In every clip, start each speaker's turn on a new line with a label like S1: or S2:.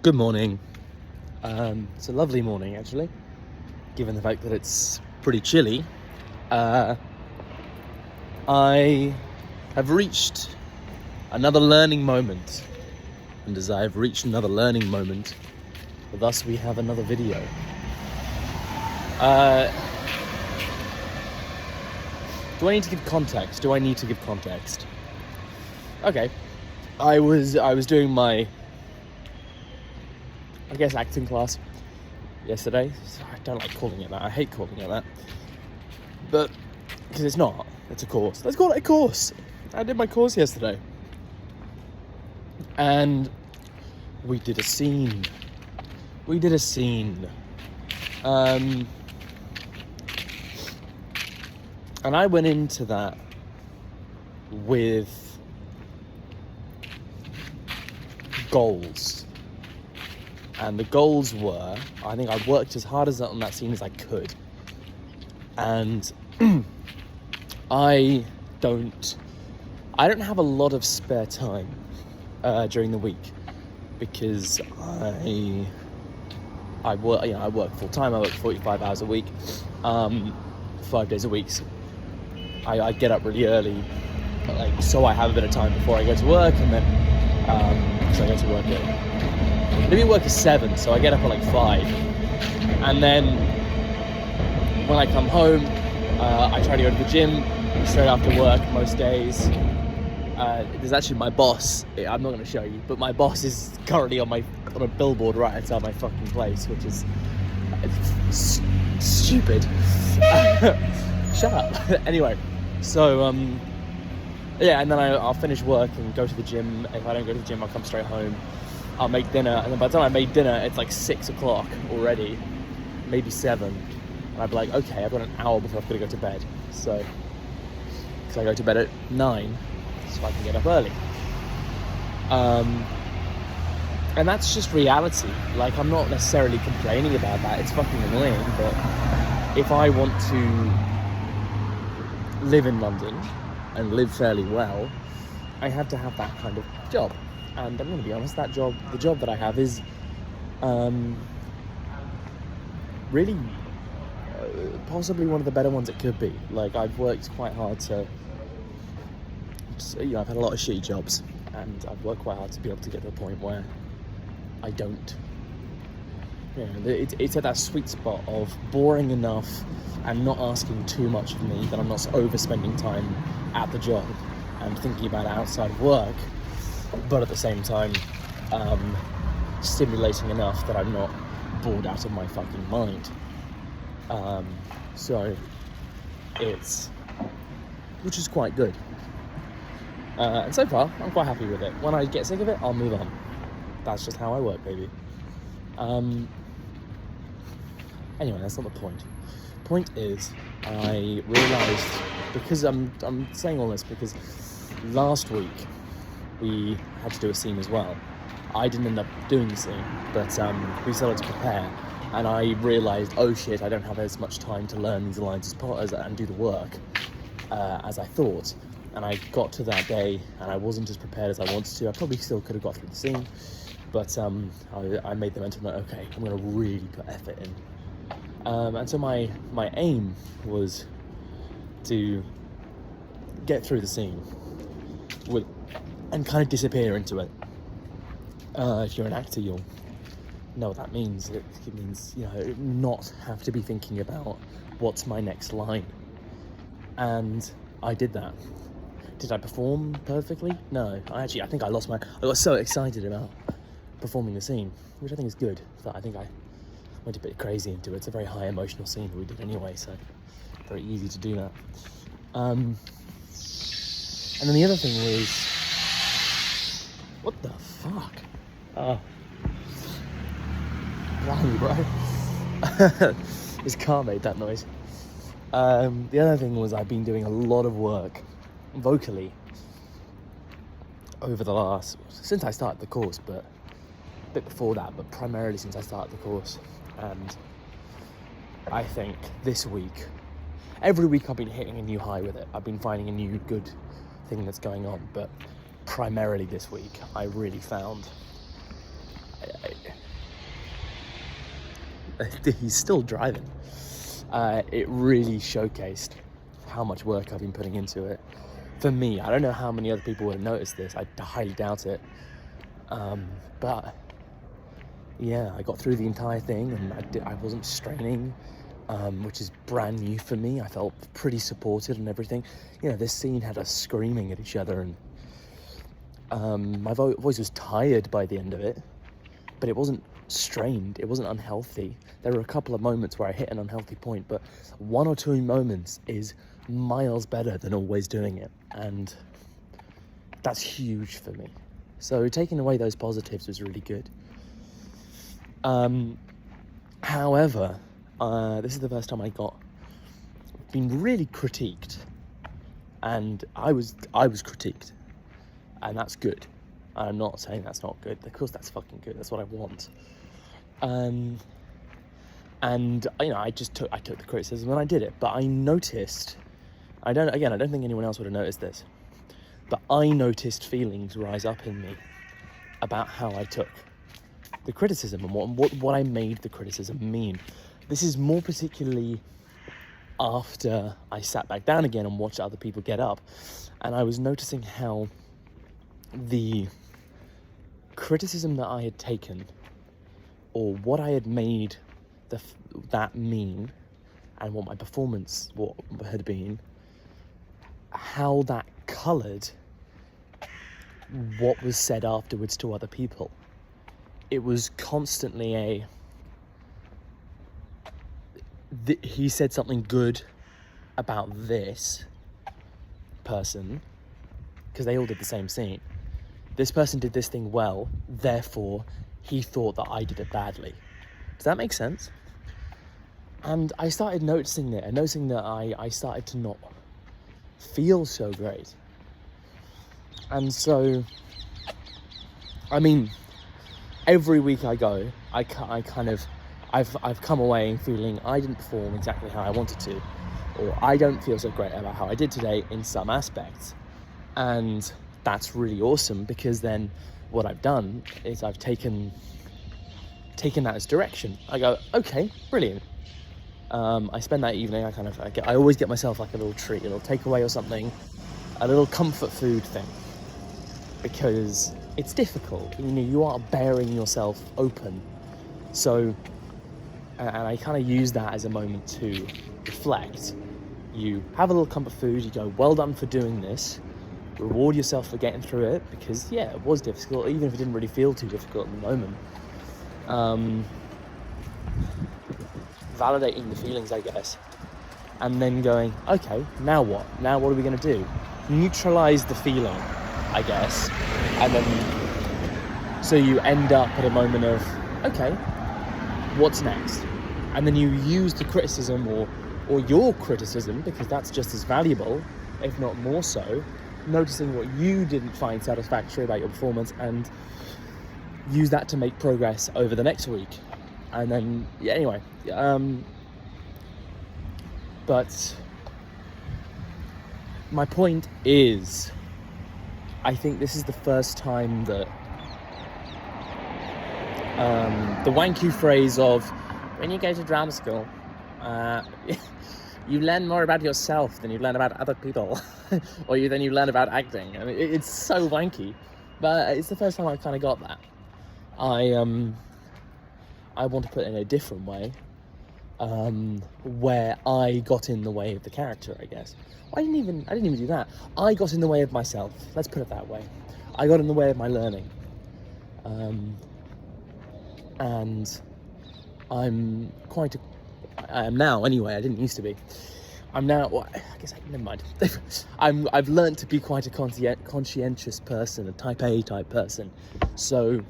S1: Good morning. It's a lovely morning, actually, given the fact that it's pretty chilly. I have reached another learning moment, and as I have reached another learning moment, thus we have another video. Do I need to give context? Do I need to give context? Okay. I was doing my, I guess, acting class yesterday. I don't like calling it that. I hate calling it that. But, because it's not. It's a course. Let's call it a course. I did my course yesterday. And we did a scene. And I went into that with goals. And the goals were, I think I worked as hard on that scene as I could. And I don't have a lot of spare time during the week because I work full time. I work 45 hours a week, 5 days a week. So I get up really early, so I have a bit of time before I go to work, and then so I go to work at maybe work at 7, so I get up at 5, and then when I come home, I try to go to the gym straight after work most days. There's actually my boss. I'm not going to show you, but my boss is currently on a billboard right outside my fucking place, which is stupid. Shut up. Anyway, so yeah, and then I'll finish work and go to the gym. If I don't go to the gym, I'll come straight home. I'll make dinner, and then by the time I made dinner, it's 6 o'clock already, maybe 7. And I'd be like, okay, I've got an hour before I've got to go to bed. So, because I go to bed at 9, so I can get up early. And that's just reality. I'm not necessarily complaining about that. It's fucking annoying, but if I want to live in London and live fairly well, I have to have that kind of job. And I'm going to be honest, the job that I have is really possibly one of the better ones it could be. I've worked quite hard to, I've had a lot of shitty jobs, and I've worked quite hard to be able to get to a point where I don't, it's at that sweet spot of boring enough and not asking too much of me, that I'm not overspending time at the job and thinking about it outside of work, but at the same time stimulating enough that I'm not bored out of my fucking mind. So which is quite good. And so far, I'm quite happy with it. When I get sick of it, I'll move on. That's just how I work, baby. Anyway, that's not the point. Point is, I realised, because I'm saying all this because last week we had to do a scene as well. I didn't end up doing the scene, but we still had to prepare. And I realised, oh shit, I don't have as much time to learn these lines and do the work as I thought. And I got to that day, and I wasn't as prepared as I wanted to. I probably still could have got through the scene, but I made the mental note, okay, I'm going to really put effort in. And so my aim was to get through the scene and kind of disappear into it. If you're an actor, you'll know what that means. It means, not have to be thinking about what's my next line. And I did that. Did I perform perfectly? No. I think I got so excited about performing the scene, which I think is good, that I think I went a bit crazy into it. It's a very high emotional scene that we did anyway, so very easy to do that. And then the other thing was, what the fuck? Oh. Blimey, bro. His car made that noise. The other thing was, I've been doing a lot of work vocally over since I started the course, but a bit before that, but primarily since I started the course. And I think this week, every week I've been hitting a new high with it. I've been finding a new good thing that's going on, but primarily this week I really found he's still driving. It really showcased how much work I've been putting into it. For me, I don't know how many other people would have noticed this. I highly doubt it. But yeah, I got through the entire thing, and I wasn't straining, which is brand new for me. I felt pretty supported and everything. You know, this scene had us screaming at each other, and my voice was tired by the end of it, but it wasn't strained. It wasn't unhealthy. There were a couple of moments where I hit an unhealthy point, but 1 or 2 moments is miles better than always doing it, and that's huge for me. So taking away those positives was really good. However, this is the first time I been really critiqued, and I was critiqued, and that's good. I'm not saying that's not good. Of course, that's fucking good. That's what I want. And you know, I took the criticism and I did it. But I noticed, I don't think anyone else would have noticed this, but I noticed feelings rise up in me about how I took the criticism and what I made the criticism mean. This is more particularly after I sat back down again and watched other people get up, and I was noticing how the criticism that I had taken, or what I had made that mean, and what my performance had been, how that coloured what was said afterwards to other people. It was constantly he said something good about this person, because they all did the same scene. This person did this thing well, therefore he thought that I did it badly. Does that make sense? And I started noticing it, and noticing that I started to not feel so great. And so, I mean, every week I go, I've come away feeling I didn't perform exactly how I wanted to, or I don't feel so great about how I did today in some aspects. And that's really awesome, because then what I've done is I've taken that as direction. I go, okay, brilliant. I spend that evening, I always get myself like a little treat, a little takeaway or something, a little comfort food thing, because it's difficult. You know, you are bearing yourself open. So, and I kind of use that as a moment to reflect. You have a little comfort food, you go, well done for doing this, reward yourself for getting through it, because yeah, it was difficult, even if it didn't really feel too difficult in the moment. Validating the feelings, I guess, and then going, okay, now what? Now what are we going to do? Neutralize the feeling, I guess, and then so you end up at a moment of, okay, what's next? And then you use the criticism or your criticism, because that's just as valuable, if not more so, noticing what you didn't find satisfactory about your performance, and use that to make progress over the next week. And then, yeah, anyway, but my point is, I think this is the first time that the wanky phrase of, when you go to drama school, you learn more about yourself than you learn about other people, or than you learn about acting. I mean, it's so wanky, but it's the first time I kind of got that. I want to put it in a different way, where I got in the way of the character, I guess. I didn't even do that. I got in the way of myself. Let's put it that way. I got in the way of my learning. And I am now, anyway, I didn't used to be. I'm now, well, I guess never mind. I've learned to be quite a conscientious person, a type A type person. So,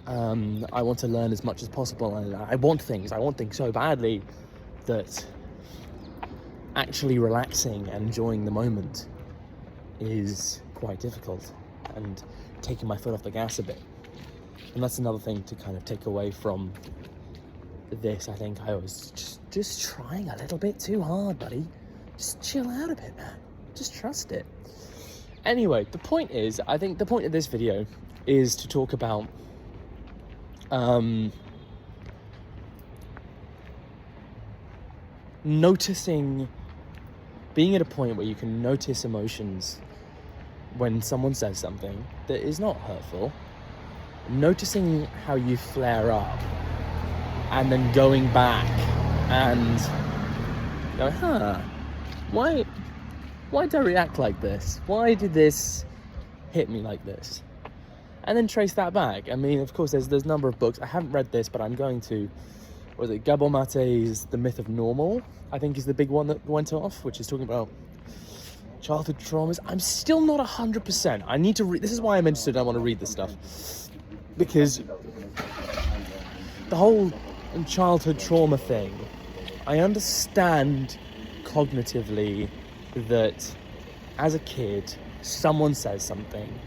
S1: I want to learn as much as possible, and I want things so badly that actually relaxing and enjoying the moment is quite difficult, and taking my foot off the gas a bit. And that's another thing to kind of take away from this. I think I was just trying a little bit too hard, buddy. Just chill out a bit, man. Just trust it. Anyway, the point is, I think the point of this video is to talk about noticing, being at a point where you can notice emotions when someone says something that is not hurtful, noticing how you flare up, and then going back and going, why did I react like this? Why did this hit me like this? And then trace that back. I mean, of course, there's a number of books. I haven't read this, but I'm going to. Was it Gabor Mate's The Myth of Normal? I think is the big one that went off, which is talking about childhood traumas. I'm still not 100%. I need to read. This is why I'm interested. I want to read this stuff, because the whole childhood trauma thing, I understand cognitively that as a kid, someone says something,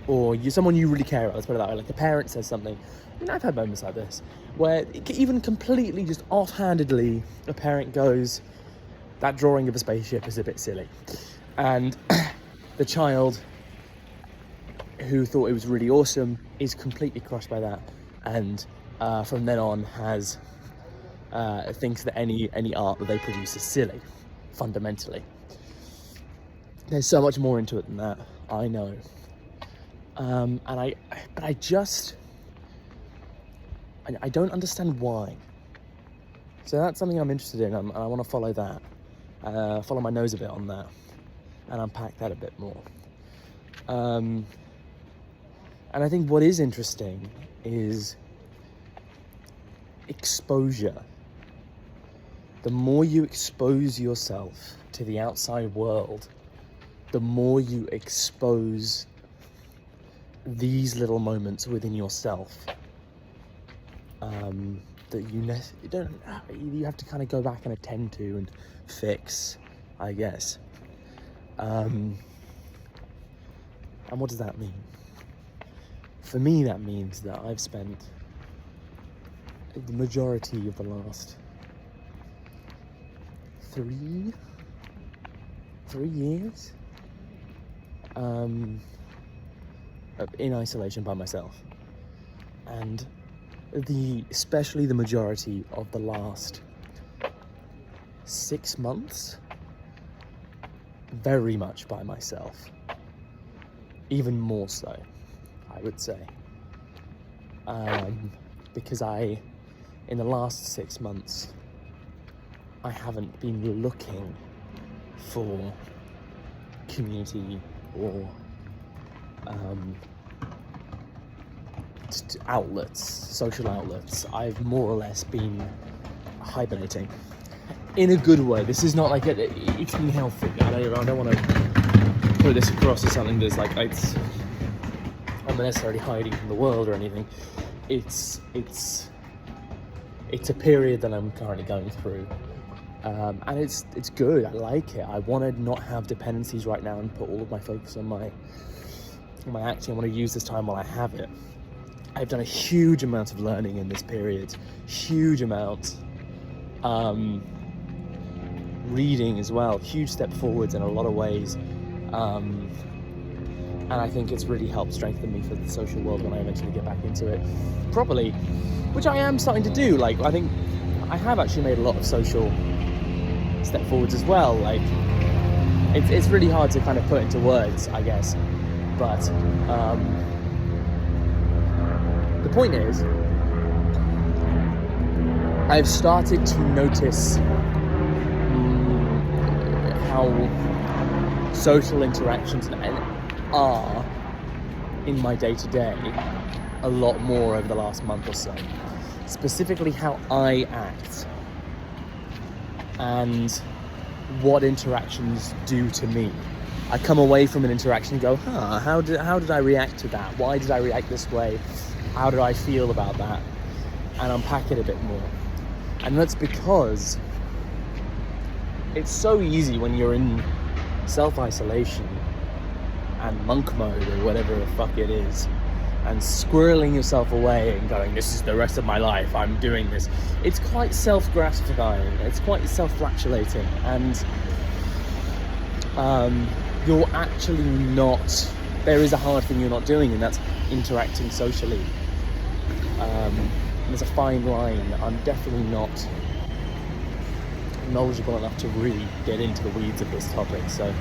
S1: or someone you really care about, let's put it that way, like a parent says something. I mean, I've had moments like this, where even completely just offhandedly, a parent goes, that drawing of a spaceship is a bit silly. And the child who thought it was really awesome is completely crushed by that. And from then on thinks that any art that they produce is silly, fundamentally. There's so much more into it than that, I know. But I don't understand why. So that's something I'm interested in. I want to follow that, follow my nose a bit on that, and unpack that a bit more. And I think what is interesting is exposure. The more you expose yourself to the outside world, the more you expose these little moments within yourself that you have to kind of go back and attend to and fix, I guess. And what does that mean? For me, that means that I've spent the majority of the last 3 years in isolation by myself, and especially the majority of the last 6 months very much by myself, even more so, I would say, because in the last 6 months I haven't been looking for community or social outlets. I've more or less been hibernating in a good way. This is not like it's been healthy. I don't want to put this across as something that's like I'm necessarily hiding from the world or anything. It's a period that I'm currently going through, and it's good. I like it. I want to not have dependencies right now and put all of my focus on my acting. I want to use this time while I have it. I've done a huge amount of learning in this period, huge amount. Reading as well, huge step forwards in a lot of ways. And I think it's really helped strengthen me for the social world when I eventually get back into it properly, which I am starting to do. Like, I think I have actually made a lot of social step forwards as well. Like, it's really hard to kind of put into words, I guess. But the point is, I've started to notice how social interactions are in my day-to-day a lot more over the last month or so. Specifically how I act and what interactions do to me. I come away from an interaction and go, how did I react to that? Why did I react this way? How did I feel about that? And unpack it a bit more. And that's because it's so easy when you're in self-isolation and monk mode or whatever the fuck it is, and squirreling yourself away and going, this is the rest of my life, I'm doing this. It's quite self-gratifying, it's quite self-flatulating, and you're actually not, there is a hard thing you're not doing, and that's interacting socially. there's a fine line. I'm definitely not knowledgeable enough to really get into the weeds of this topic, so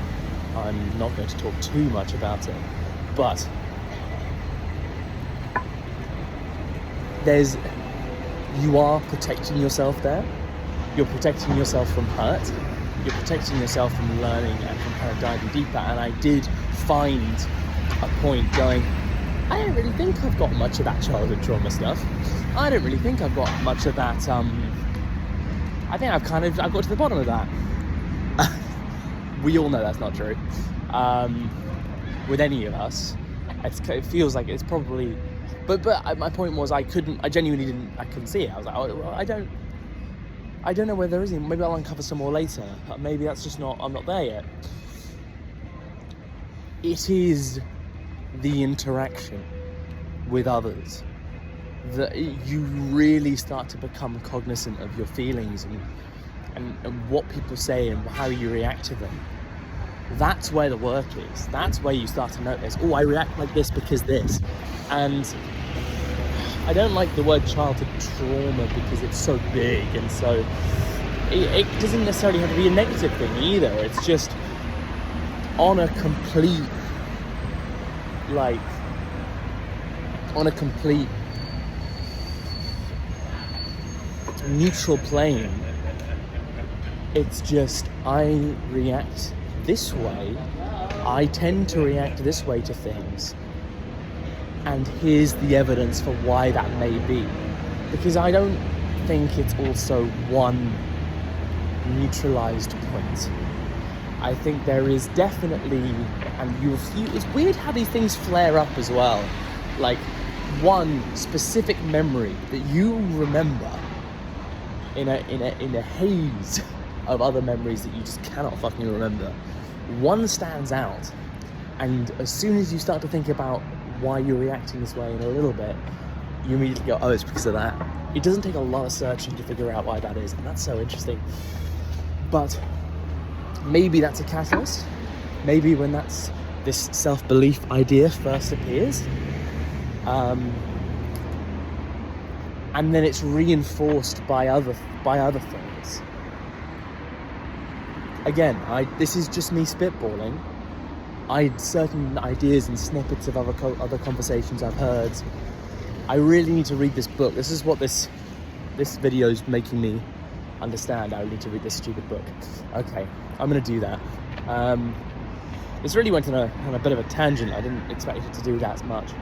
S1: I'm not going to talk too much about it. But you are protecting yourself there. You're protecting yourself from hurt. You're protecting yourself from learning and from kind of diving deeper. And I did find a point going, I don't really think I've got much of that childhood trauma stuff. I don't really think I've got much of that. I think I've got to the bottom of that. We all know that's not true. With any of us, it feels like it's probably. But my point was I genuinely couldn't see it. I was like, oh, well, I don't know where there is any. Maybe I'll uncover some more later. Maybe that's just I'm not there yet. It is the interaction with others that you really start to become cognizant of your feelings and what people say and how you react to them. That's where the work is. That's where you start to notice, oh, I react like this because this. And I don't like the word childhood trauma because it's so big and so it doesn't necessarily have to be a negative thing either. It's just on a complete neutral plane. It's just I react this way. I tend to react this way to things. And here's the evidence for why that may be. Because I don't think it's also one neutralized point. I think there is definitely, and it's weird how these things flare up as well. Like one specific memory that you remember in a haze of other memories that you just cannot fucking remember. One stands out, and as soon as you start to think about why you're reacting this way in a little bit, you immediately go, oh, it's because of that. It doesn't take a lot of searching to figure out why that is, and that's so interesting. But maybe that's a catalyst. Maybe when this self-belief idea first appears, and then it's reinforced by other things. Again, this is just me spitballing. Certain ideas and snippets of other conversations I've heard. I really need to read this book. This is what this video is making me understand. I need to read this stupid book. Okay, I'm going to do that. This really went on a bit of a tangent. I didn't expect it to do that much.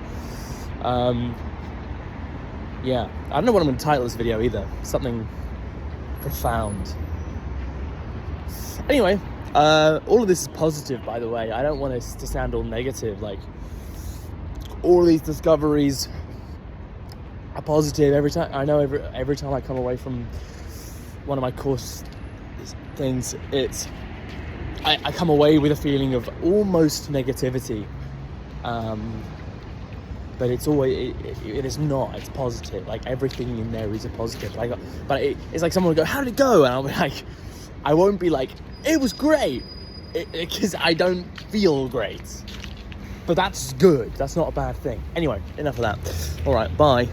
S1: Yeah, I don't know what I'm going to title this video either. Something profound. Anyway, all of this is positive, by the way. I don't want us to sound all negative. Like, all of these discoveries are positive. Every time I come away from one of my course things, I come away with a feeling of almost negativity. But it's always, it is not, it's positive. Like, everything in there is a positive. But it's like someone will go, how did it go? And I'll be like, I won't be like, it was great, because I don't feel great. But that's good. That's not a bad thing. Anyway, enough of that. All right, bye.